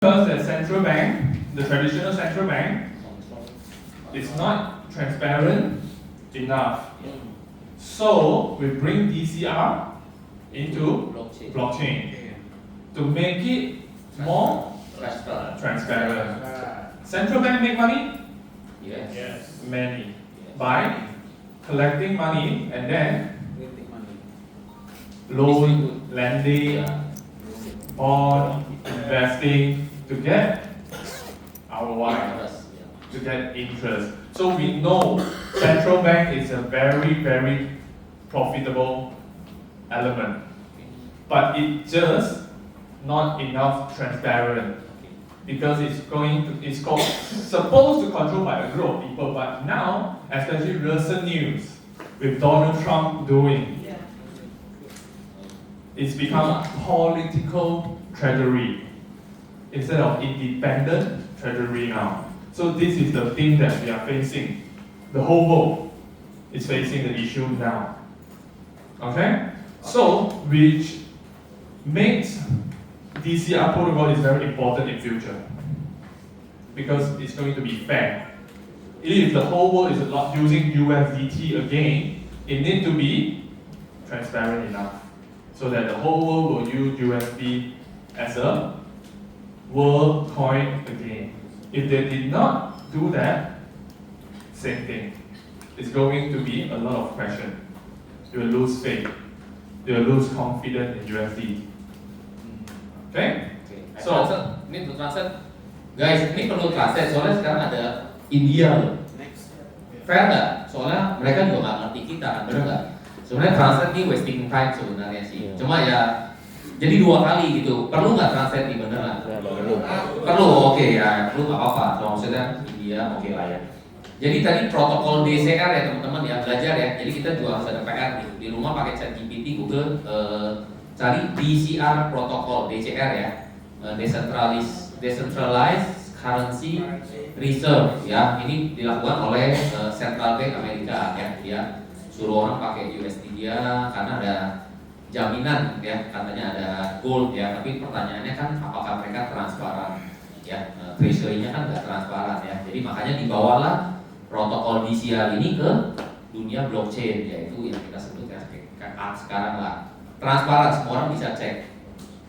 Because the central bank, the traditional central bank, is not transparent enough. So we bring DCR into blockchain to make it more transparent. Central bank make money? Yes. Many. By collecting money and then loan, lending, bond, investing to get ROI, to get interest. So we know central bank is a very profitable element, but it's just not enough transparent because it's supposed to control by a group of people, but now, especially recent news with Donald Trump doing, it's become political treasury instead of independent treasury now. So this is the thing that we are facing. The whole world is facing the issue now. Okay? So, which makes DCR protocol is very important in future because it's going to be fair. If the whole world is not using USDT again, it needs to be transparent enough so that the whole world will use USD as a world coin again. If they did not do that, same thing. It's going to be a lot of question. You will lose faith. You will lose confidence in USD. Okay? So, ini untuk translate, guys, ini perlu translate soalnya sekarang ada India loh. Fair nggak? Soalnya mereka juga nggak ngerti kita, kan bener nggak? Sebenarnya translate ini wasting time sebenarnya sih. Cuma ya, jadi dua kali gitu. Perlu nggak translate nih bener nggak? Perlu, oke ya, perlu nggak apa-apa. So, maksudnya India oke lah ya. Jadi tadi protokol DCR ya teman-teman ya, belajar ya. Jadi kita juga harus ada PR nih. Di rumah pakai ChatGPT, Google, cari DCR protokol DCR ya, decentralized currency reserve ya. Ini dilakukan oleh Central Bank Amerika ya. Dia suruh orang pakai USD dia karena ada jaminan ya, katanya ada gold ya. Tapi pertanyaannya kan apakah mereka transparan ya? Treasury-nya kan nggak transparan ya. Jadi makanya dibawalah protokol DCR ini ke dunia blockchain, yaitu yang kita sebut ya sekarang lah. Transparan, semua orang bisa cek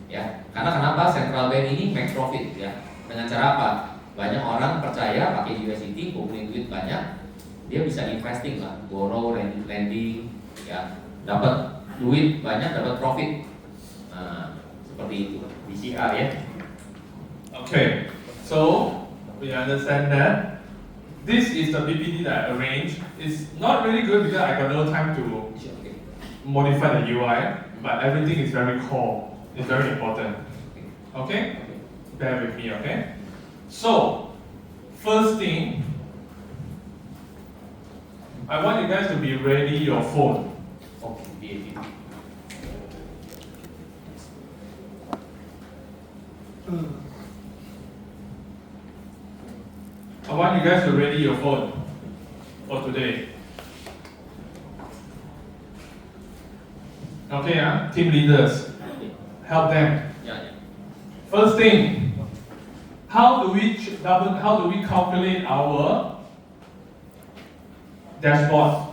ya. Karena kenapa central bank ini make profit ya? Dengan cara apa? Banyak orang percaya pakai USDT, kumpulin duit banyak, dia bisa investing lah, borrow, lending ya, dapat duit banyak, dapat profit. Nah, seperti itu DCR ya. okay. So we understand that this is the PPT that I arranged. It's not really good because I got no time to modify the UI. But everything is very core. It's very important. Okay? Bear with me, okay? So, first thing, I want you guys to be ready your phone. Okay, I want you guys to ready your phone for today. Okay, team leaders, help them. First thing, how do we calculate our dashboard?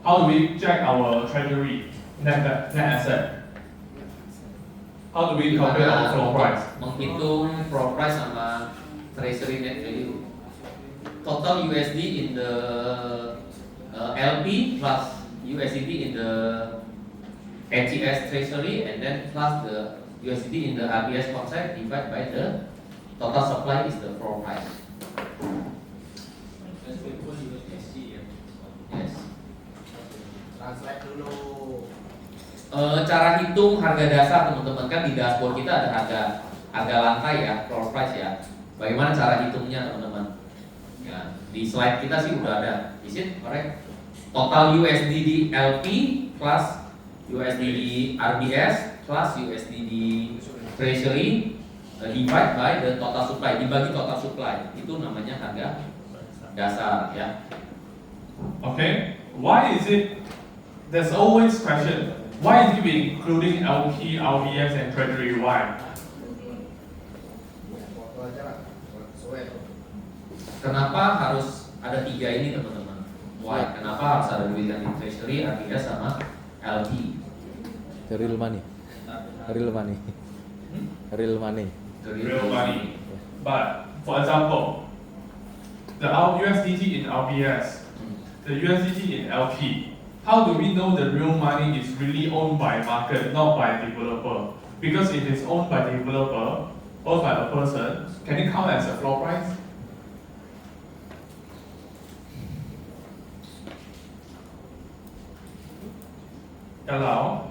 How do we check our treasury net asset? How do we calculate our floor price? Menghitung floor price sama treasury net value. Total USD in the LP plus USDT in the NTS treasury and then plus the USDT in the RBS contract divided by the total supply is the floor price. Yes. Translate dulu. Cara hitung harga dasar teman-teman, kan di dashboard kita ada harga lantai ya, floor price ya. Bagaimana cara hitungnya teman-teman? Ya, di slide kita sih udah ada. Is it correct? Total USD LP plus USD RBS plus USD Treasury divide by the total supply, dibagi total supply, itu namanya harga dasar ya. Okay, why is it? There's always question. Why is it including LP, RBS, and Treasury? Why? Kenapa harus ada 3 ini teman-teman? Why? Kenapa harus ada duit yang di treasury, RBS sama LP? Real money. Real money. Real money. Real money. But for example, the USDT in RBS, the USDT in LP. How do we know the real money is really owned by market, not by developer? Because if it's owned by developer, owned by a person, can it count as a floor price? Kalau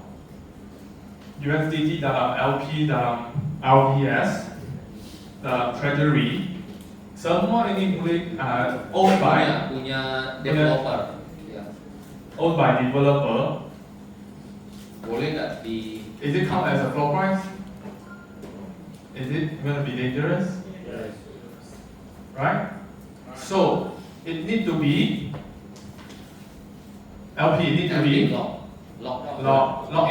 USDT dalam LP dalam RBS dalam treasury, semua ini boleh owned by punya developer. Ya. owned by developer. Boleh nggak di Is it count as a floor price? Is it going to be dangerous? Yes. Right? So it need to be LP. It need to be lock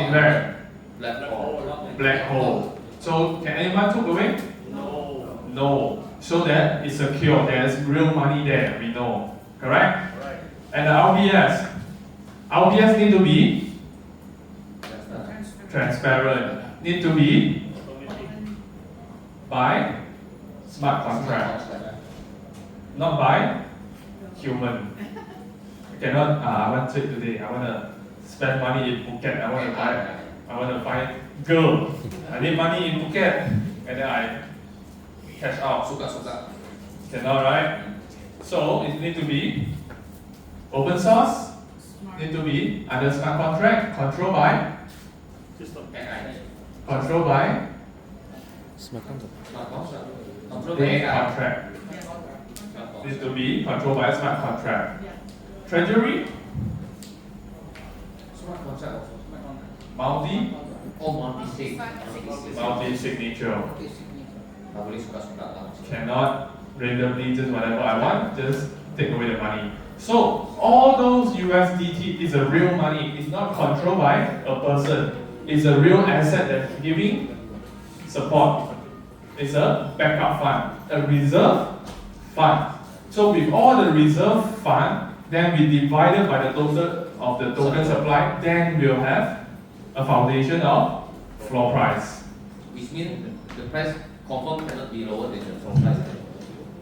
in where? black hole. Black hole. So can anyone took away? No. No. So that it's secure. There's real money there. We know. Correct? Right. And the RBS need to be transparent. Need to be by smart contract, not by human. You cannot. I want trip today. I want to spend money in Phuket. I want to find girl. I need money in Phuket, and then I cash out. Suka-suka. Cannot, right? So it need to be open source. Need to be under smart contract, controlled by AI. Smart contract. Smart contract. Control the AI. contract. Need to be controlled by smart contract. Treasury, Smart contract. multi signature. Nggak boleh suka-suka lah. Cannot randomly just whatever I want, just take away the money. So all those USDT is a real money. It's not controlled by a person. It's a real asset that's giving support. It's a backup fund, a reserve fund. So with all the reserve fund, then we divide it by the total of the token supply, then we'll have a foundation of floor price. Which means the price confirm cannot be lower than the floor price.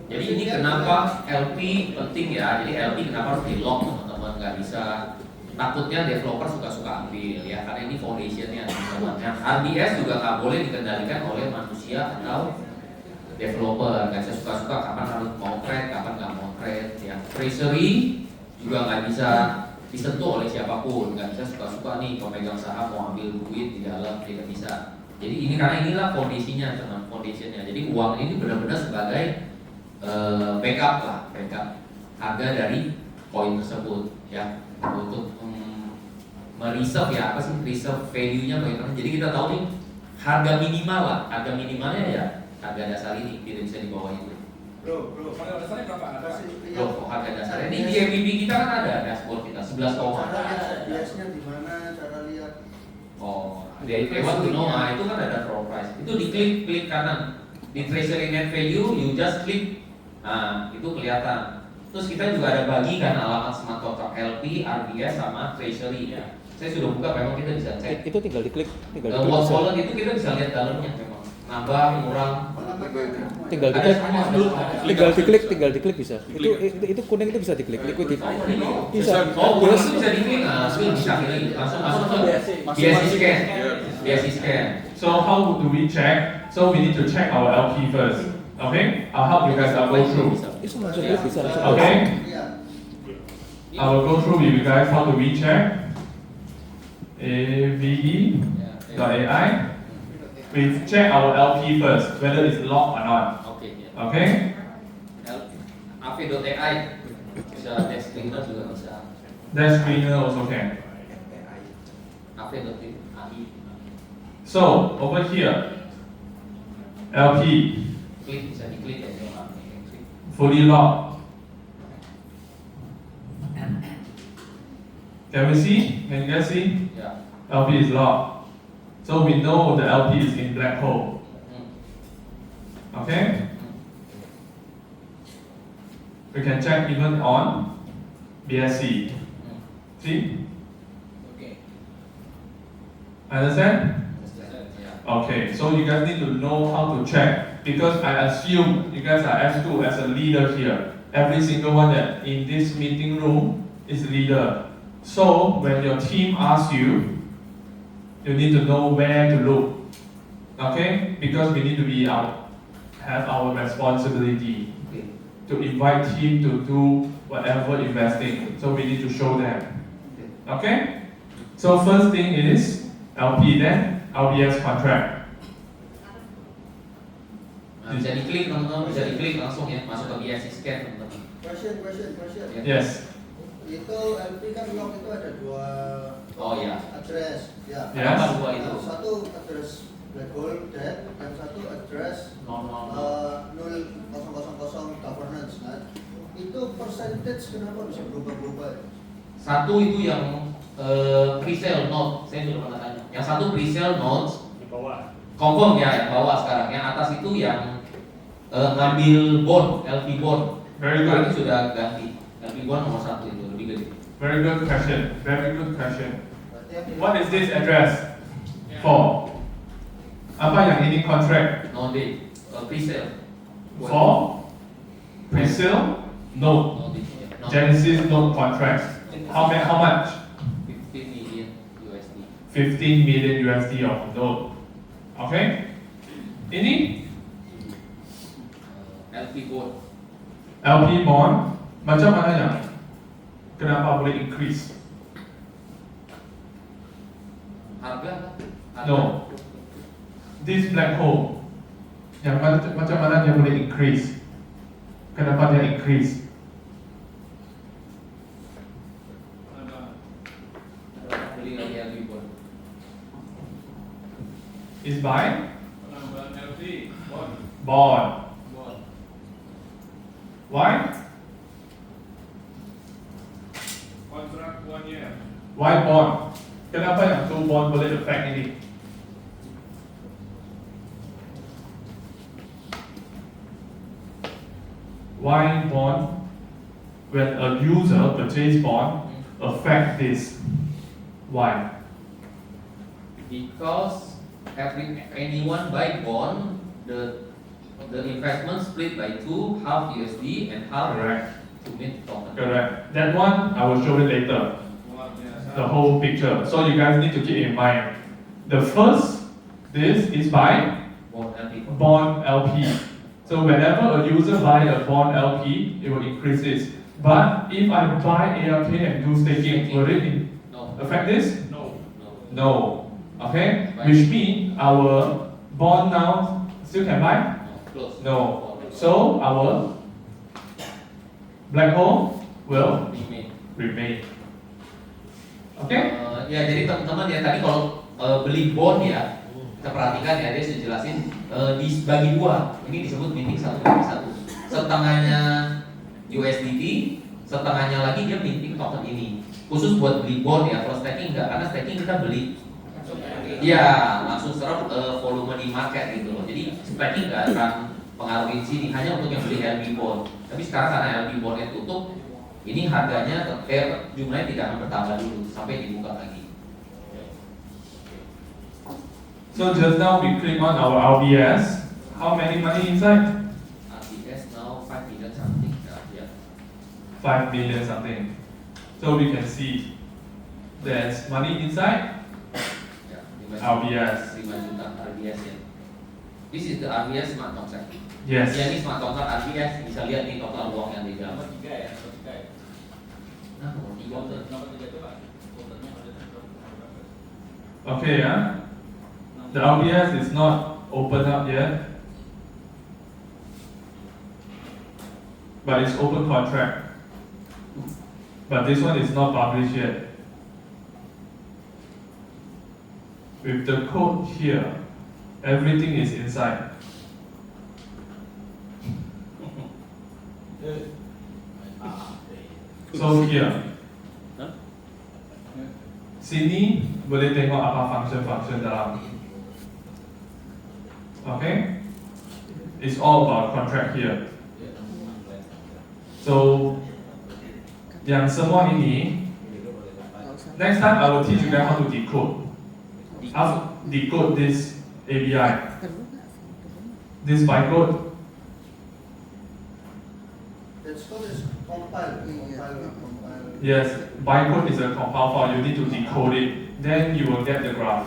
Jadi ini kenapa LP penting ya. Jadi LP kenapa harus di lock teman-teman, nggak bisa. Takutnya developer suka-suka ambil ya, karena ini foundationnya teman-teman. Yang RBS juga nggak boleh dikendalikan oleh manusia atau developer. Nggak bisa suka-suka kapan harus mau trade, kapan nggak mau trade. Ya, treasury juga nggak bisa disentuh oleh siapapun. Nggak bisa suka-suka nih pemegang saham mau ambil duit di dalam, tidak bisa. Jadi ini karena inilah fondasinya teman, foundationnya. Jadi uang ini benar-benar sebagai backup lah, backup harga dari koin tersebut ya, untuk mereserve ya, apa sih reserve value-nya bagaimana. Jadi kita tahu nih harga minimal lah, harga minimalnya ya harga dasar ini tidak bisa di bawah itu. Bro, harga dasarnya berapa? Ada sih. Loh, harga dasarnya ini di MBB kita kan ada dashboard kita 11 koma. Biasanya di mana cara lihat? Oh, dari lewat Noma itu kan ada floor price. Itu klik kanan di treasury net value, you just klik, nah itu kelihatan. Terus kita juga ada bagi kan alamat smart contract LP, RBS sama treasury. Saya sudah buka, memang kita bisa cek. Itu tinggal diklik, Wallet itu kita bisa lihat dalamnya memang. Nambah, kurang. tinggal diklik bisa. Itu kuning itu bisa diklik, liquidity. Bisa. Oh, itu bisa diklik, nah, bisa klik. Langsung masuk ke BSC scan. BSC scan. So how do we check? So we need to check our LP first. Okay? I'll help you guys. I'll go through. Itu langsung klik bisa. Okay? Iya. I will go through with you guys how do we check. AVE.ai. We check our LP first, whether it's locked or not. Oke. Ya. Okay? AV.ai bisa desk cleaner juga bisa. Dash screener also can. AV.ai So over here, LP klik bisa diklik ya. fully locked. Can we see? Can you guys see? Ya. LP is locked. So we know the LP is in black hole. Okay? We can check even on BSC. See? Okay. Understand? Ya. Okay, so you guys need to know how to check because I assume you guys are S2 as a leader here. Every single one that in this meeting room is leader. So when your team asks you, you need to know where to look. Okay? Because we need to have our responsibility Oke. to invite team to do whatever investing. So we need to show them. Okay? So first thing is LP, then LBS contract. Nah, bisa diklik teman-teman, bisa diklik langsung ya masuk ke BSC scan teman-teman. Question. Ya. Yes. Itu LP kan blog itu ada dua Oh ya. address. Ya. Yes. Apa dua itu? Satu address black hole debt, yang satu address 000. 0000 governance. Nah, itu percentage kenapa bisa berubah-berubah ya? Satu itu yang pre-sale note, saya sudah pernah tanya. Yang satu pre-sale note, Di bawah. confirm ya yang bawah sekarang. Yang atas itu yang ngambil bond, LP bond. Very Sekarang good. sudah ganti. LP bond nomor satu itu lebih gede. Very good question. Very good question. Berarti yang What is this address for? Apa yang ini contract? No date, pre-sale. For pre-sale note. No date. Ya. No. Genesis note contract. How much? 15 million USD. 15 million USD of note. Okay? Ini LP bond. LP bond macam mana ya? Kenapa boleh increase? Harga? No. This black hole yang macam mana dia boleh increase? Kenapa dia increase? Beli lagi LP bond. Is by Penambahan LP, bond, bond. bond. Why? Kontrak 1 year. Why bond? Kenapa yang tu bond boleh affect ini? Why bond? When a user purchase bond, affect this. Why? Because anyone buy bond, the investment split by two, half USD and half Correct. to mint token. Correct. That one I will show it later. Luar biasa. The whole picture. So you guys need to keep in mind. The first, this is by Bond LP bond. bond LP. So whenever a user buy a bond LP, it will increase this. But if I buy ARK and do staking, will it No. affect this? No. No. No. Okay? Which means our bond now still can buy? No. Close. No. So our black hole will Remain. remain. Okay? Ya jadi teman-teman ya tadi kalau beli bond ya kita perhatikan ya dia sudah jelasin dibagi dua. Ini disebut minting 1/1. Setengahnya USDT, setengahnya lagi dia minting token ini. Khusus buat beli bond ya. Kalau staking enggak, karena staking kita beli ya langsung serap volume di market gitu loh. Jadi staking enggak akan pengaruhin sini, hanya untuk yang beli LP bond. Tapi sekarang karena LP bondnya tutup, ini harganya jumlahnya tidak akan bertambah dulu sampai dibuka lagi. So just now we click on our RBS. How many money inside? RBS now 5 million something. Ya. 5 million something. So we can see there's money inside Ya, 5 RBS. juta RBS ya. This is the RBS smart contract. Yes. Ya ini smart contract RBS bisa lihat nih total uang yang di dalam. Nomor 3 ya, nomor 3 ya. Nah, nomor 3 betul. Nomor 3 coba. Foldernya ada nomor berapa? Okay, yeah. The RBS is not open up yet, but it's open contract. But this one is not published yet. With the code here, everything is inside. So here, sini boleh tengok apa function-function dalam. Okay? It's all about contract here. So So yang semua ini, next time I will teach you guys how to decode. How to decode this ABI, this bytecode. That's called as compile. Compile. Yes, bytecode is a compile file. You need to decode it. Then you will get the graph.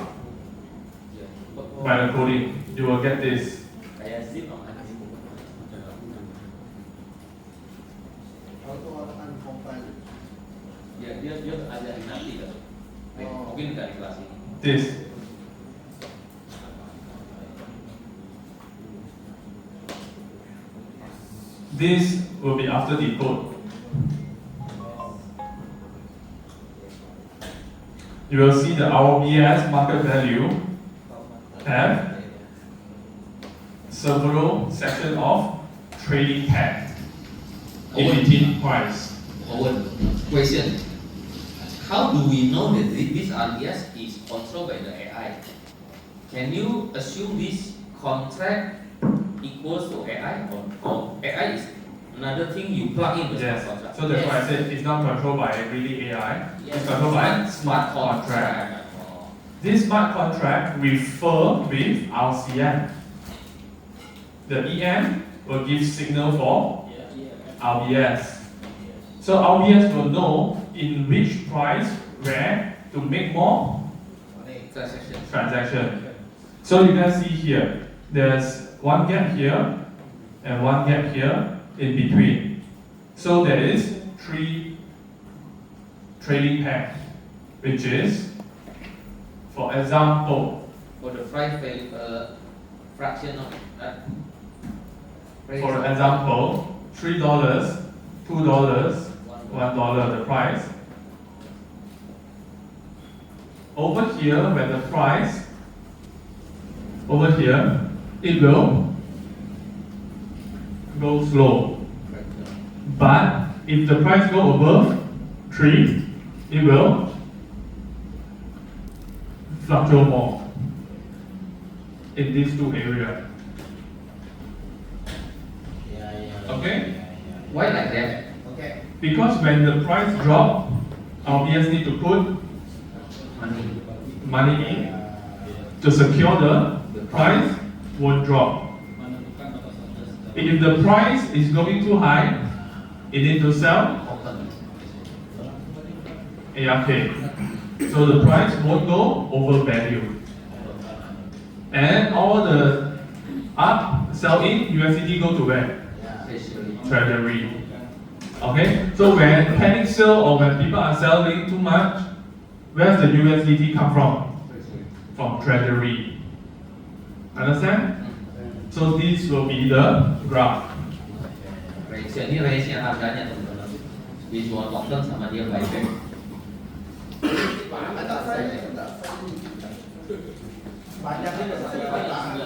By the coding, you will get this. Kayak zip apa? How to mengatakan compile? Dia ada nanti kan? Mungkin nggak di kelas ini. This. This will be after decode. You will see the RBS market value have several sections of trading pair in between price. Owen, question. How do we know that this RBS is controlled by the AI? Can you assume this contract equals to AI or AI is another thing you plug in the Yes. smart contract? So that's why I said it's not controlled by really AI. Yes. It's controlled by smart contract. This smart contract refer with RCM. The EM will give signal for RBS. So RBS will know in which price where to make more transaction. So you can see here, there's one gap here and one gap here in between. So there is 3 trading pair, which is, for example, For the price value, fraction of that. for example, $3, $2, $1 the price. Over here, when the price, over here, it will go slow. But if the price go above 3, it will fluctuate more in these 2 areas. Okay? Why like that? Okay. Because when the price drop, RBS need to put money in to secure the price won't drop. Menentukan batasan dasar. If the price is going too high, it need to sell ARK. So the price won't go over value. And all the up, sell in, USDT go to where? Treasury. Okay? So when panic sell or when people are selling too much, where's the USDT come from? From Treasury. Understand? So this will be the graph. Ratio ini range yang harganya teman-teman. Visual token sama dia buyback. Ada file enggak? Banyak juga.